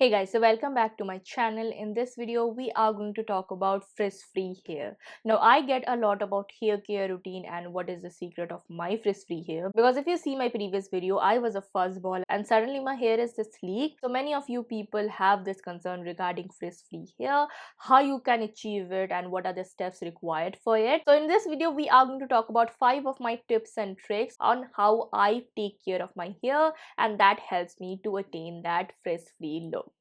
Hey guys, so welcome back to my channel. In this video, we are going to talk about frizz-free hair. Now, I get a lot about hair care routine and what is the secret of my frizz-free hair. Because if you see my previous video, I was a fuzzball and suddenly my hair is this sleek. So many of you people have this concern regarding frizz-free hair, how you can achieve it and what are the steps required for it. So in this video, we are going to talk about 5 of my tips and tricks on how I take care of my hair, and that helps me to attain that frizz-free look.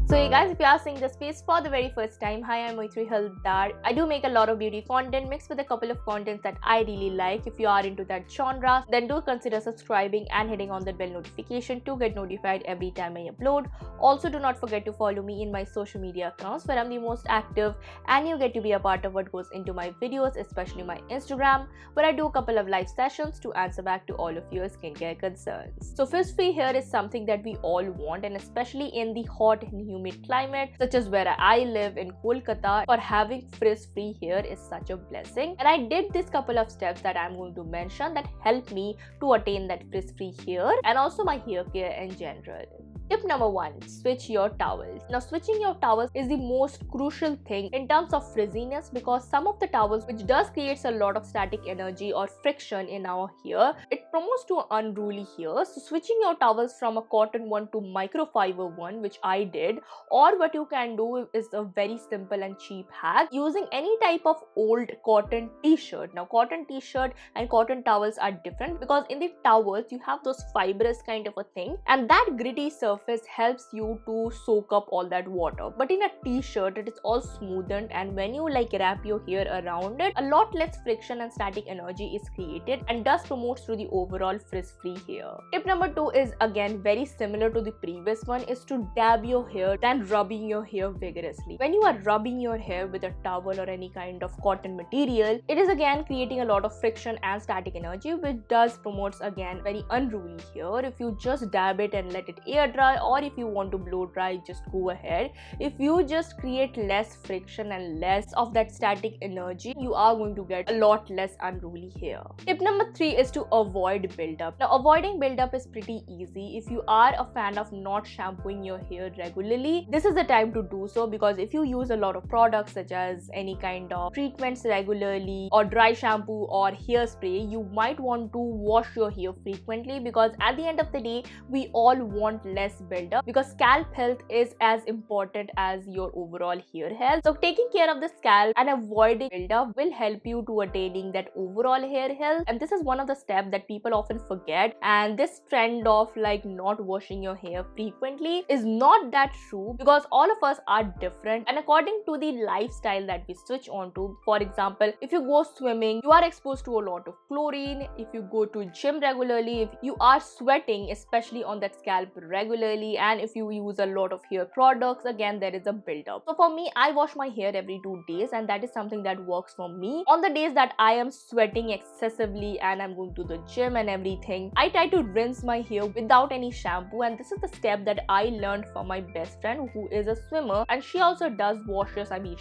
So hey guys, if you are seeing this face for the very first time, hi, I'm Maitrayee Halder. I do make a lot of beauty content mixed with a couple of contents that I really like. If you are into that genre, then do consider subscribing and hitting on that bell notification to get notified every time I upload. Also, do not forget to follow me in my social media accounts where I'm the most active, and you get to be a part of what goes into my videos, especially my Instagram, where I do a couple of live sessions to answer back to all of your skincare concerns. So frizz-free hair is something that we all want, and especially in the hot and humid climate such as where I live in Kolkata, for having frizz-free hair is such a blessing. And I did this couple of steps that I'm going to mention that helped me to attain that frizz-free hair and also my hair care in general. Tip number 1, switch your towels. Now, switching your towels is the most crucial thing in terms of frizziness, because some of the towels, which does creates a lot of static energy or friction in our hair, it promotes to unruly hair. So switching your towels from a cotton one to microfiber one, which I did, or what you can do is a very simple and cheap hack, using any type of old cotton t-shirt. Now, cotton t-shirt and cotton towels are different because in the towels you have those fibrous kind of a thing, and that gritty surface helps you to soak up all that water. But in a t-shirt, it is all smoothened, and when you wrap your hair around it, a lot less friction and static energy is created and thus promotes to the overall frizz-free hair. Tip number 2 is again very similar to the previous one, is to dab your hair than rubbing your hair vigorously. When you are rubbing your hair with a towel or any kind of cotton material, it is again creating a lot of friction and static energy, which does promotes again very unruly hair. If you just dab it and let it air dry, or if you want to blow dry, just go ahead. If you just create less friction and less of that static energy, you are going to get a lot less unruly hair. Tip number 3 is to avoid buildup. Now, avoiding buildup is pretty easy. If you are a fan of not shampooing your hair regularly, this is the time to do so, because if you use a lot of products such as any kind of treatments regularly or dry shampoo or hairspray, you might want to wash your hair frequently, because at the end of the day, we all want less buildup, because scalp health is as important as your overall hair health. So taking care of the scalp and avoiding buildup will help you to attaining that overall hair health. And this is one of the steps that people often forget, and this trend of not washing your hair frequently is not that true, because all of us are different, and according to the lifestyle that we switch on to. For example, if you go swimming, you are exposed to a lot of chlorine. If you go to gym regularly, if you are sweating especially on that scalp regularly, and if you use a lot of hair products, again there is a buildup. So for me, I wash my hair every 2 days, and that is something that works for me. On the days that I am sweating excessively and I'm going to the gym and everything, I try to rinse my hair without any shampoo, and this is the step that I learned from my best friend who is a swimmer, and she also does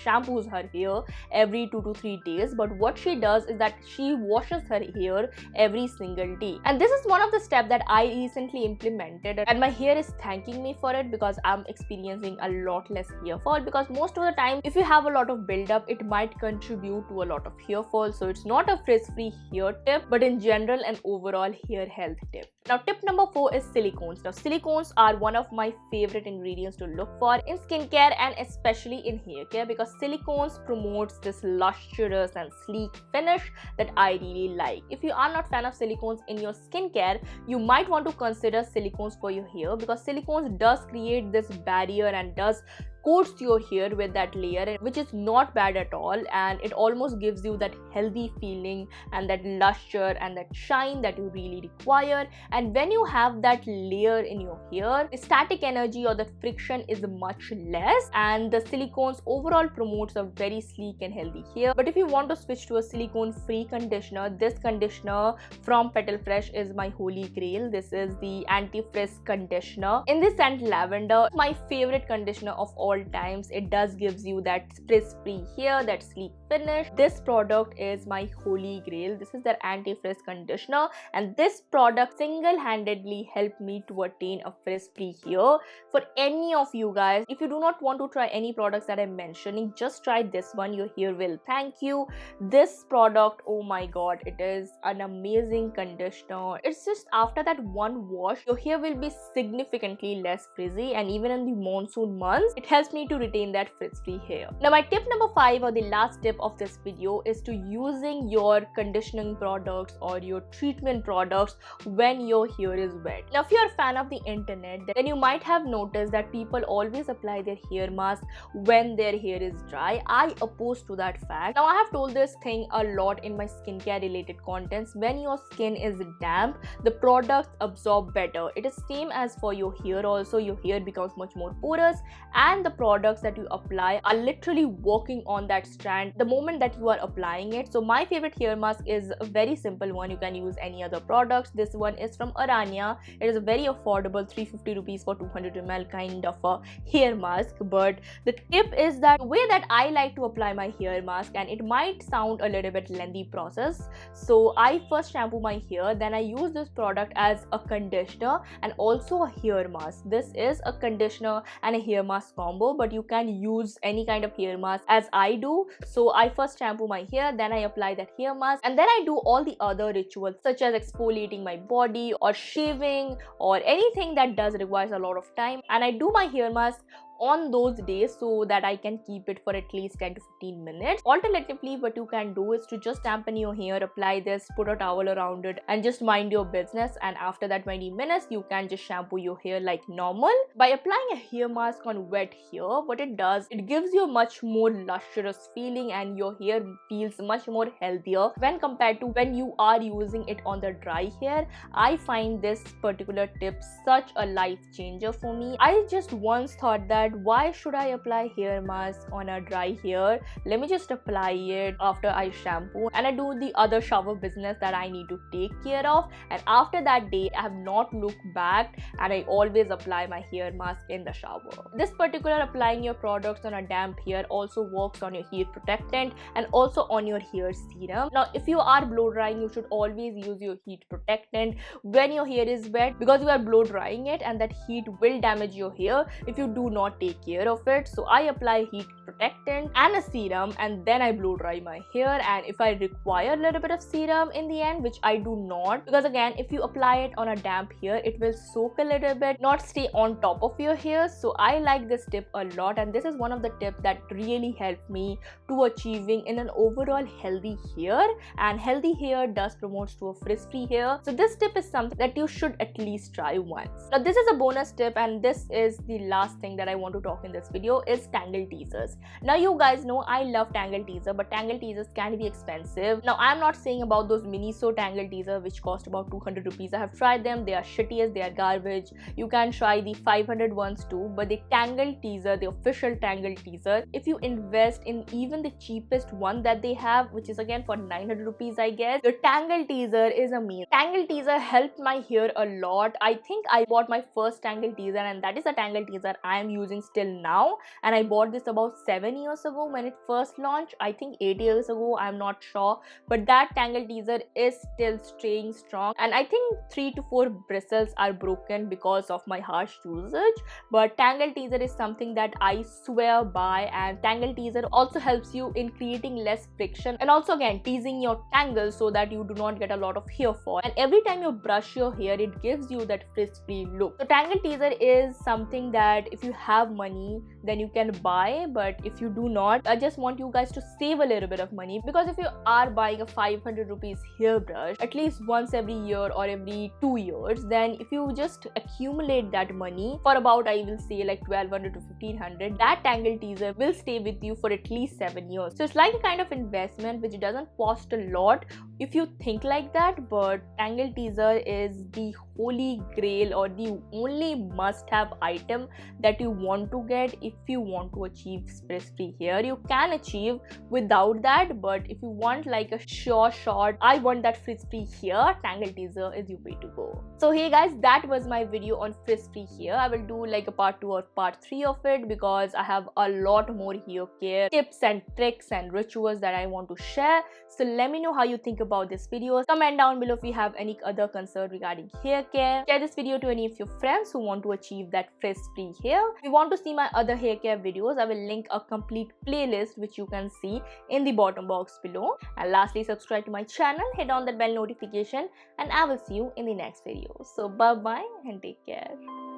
shampoos her hair every 2 to 3 days. But what she does is that she washes her hair every single day, and this is one of the steps that I recently implemented, and my hair is thanking me for it, because I'm experiencing a lot less hair fall. Because most of the time, if you have a lot of buildup, it might contribute to a lot of hair fall. So it's not a frizz-free hair tip, but in general an overall hair health tip. Now, tip number 4 is silicones. Now, silicones are one of my favorite ingredients to look for in skincare and especially in hair care, because silicones promotes this lustrous and sleek finish that I really like. If you are not fan of silicones in your skincare, you might want to consider silicones for your hair, because silicones does create this barrier and does coats your hair with that layer, which is not bad at all, and it almost gives you that healthy feeling and that luster and that shine that you really require. And when you have that layer in your hair, the static energy or the friction is much less, and the silicones overall promotes a very sleek and healthy hair. But if you want to switch to a silicone free conditioner, this conditioner from Petal Fresh is my holy grail. This is the anti-frizz conditioner in the scent lavender, my favorite conditioner of all times. It does gives you that frizz free hair, that sleek finish, this product is my holy grail. This is their anti-frizz conditioner, and this product single-handedly helped me to attain a frizz-free hair. For any of you guys, if you do not want to try any products that I'm mentioning, just try this one. Your hair will thank you. This product, oh my god, it is an amazing conditioner. It's just after that one wash, your hair will be significantly less frizzy, and even in the monsoon months, it helps me to retain that frizz-free hair. Now my tip number 5, or the last tip of this video, is to using your conditioning products or your treatment products when your hair is wet. Now if you're a fan of the internet, then you might have noticed that people always apply their hair mask when their hair is dry. I oppose to that fact. Now I have told this thing a lot in my skincare related contents. When your skin is damp, the products absorb better. It is same as for your hair also. Your hair becomes much more porous, and the products that you apply are literally working on that strand the moment that you are applying it. So my favorite hair mask is a very simple one. You can use any other products. This one is from Aranya. It is a very affordable 350 rupees for 200 ml kind of a hair mask. But the tip is that the way that I like to apply my hair mask, and it might sound a little bit lengthy process. So I first shampoo my hair, then I use this product as a conditioner and also a hair mask. This is a conditioner and a hair mask combo, but you can use any kind of hair mask as I do. So I first shampoo my hair, then I apply that hair mask, and then I do all the other rituals such as exfoliating my body or shaving or anything that does requires a lot of time, and I do my hair mask on those days so that I can keep it for at least 10 to 15 minutes. Alternatively, what you can do is to just dampen your hair, apply this, put a towel around it, and just mind your business. And after that 20 minutes, you can just shampoo your hair like normal. By applying a hair mask on wet hair, what it does, it gives you a much more lustrous feeling, and your hair feels much more healthier when compared to when you are using it on the dry hair. I find this particular tip such a life changer for me. I just once thought that why should I apply hair mask on a dry hair? Let me just apply it after I shampoo, and I do the other shower business that I need to take care of. And after that day, I have not looked back, and I always apply my hair mask in the shower. This particular applying your products on a damp hair also works on your hair protectant and also on your hair serum. Now if you are blow drying, you should always use your heat protectant when your hair is wet, because you are blow drying it and that heat will damage your hair if you do not take care of it. So I apply heat protectant and a serum, and then I blow dry my hair. And if I require a little bit of serum in the end, which I do not, because again, if you apply it on a damp hair, it will soak a little bit, not stay on top of your hair. So I like this tip a lot, and this is one of the tips that really helped me to achieving in an overall healthy hair. And healthy hair does promote to a frizz-free hair. So this tip is something that you should at least try once. Now this is a bonus tip, and this is the last thing that I want to talk in this video, is tangle teasers. Now you guys know I love tangle teaser, but tangle teasers can be expensive. Now I'm not saying about those Miniso tangle teaser which cost about 200 rupees. I have tried them, they are shittiest, they are garbage. You can try the 500 ones too, but the tangle teaser, the official tangle teaser, if you invest in even the cheapest one that they have, which is again for 900 rupees I guess, the tangle teaser is amazing. Tangle teaser helped my hair a lot. I think I bought my first tangle teaser, and that is a tangle teaser I am using still now, and I bought this about 7 years ago when it first launched. I think 8 years ago, I'm not sure, but that tangle teaser is still staying strong, and I think 3 to 4 bristles are broken because of my harsh usage. But tangle teaser is something that I swear by, and tangle teaser also helps you in creating less friction and also again teasing your tangles so that you do not get a lot of hair fall. And every time you brush your hair, it gives you that frizz-free look. So tangle teaser is something that if you have money, then you can buy, but if you do not, I just want you guys to save a little bit of money, because if you are buying a 500 rupees hairbrush at least once every year or every 2 years, then if you just accumulate that money for about, I will say like 1200 to 1500, that tangle teaser will stay with you for at least 7 years. So it's like a kind of investment which doesn't cost a lot if you think like that, but tangle teaser is the holy grail or the only must-have item that you want to get if you want to achieve frizz-free hair. You can achieve without that, but if you want like a sure shot, I want that frizz-free hair, Tangle Teaser is your way to go. So hey guys, that was my video on frizz-free hair. I will do like a part 2 or part 3 of it because I have a lot more hair care tips and tricks and rituals that I want to share. So let me know how you think about this video. Comment down below if you have any other concern regarding hair care. Share this video to any of your friends who want to achieve that frizz-free hair. If you want to see my other hair care videos, I will link a complete playlist which you can see in the bottom box below. And lastly, subscribe to my channel, hit on that bell notification, and I will see you in the next video. So bye bye and take care.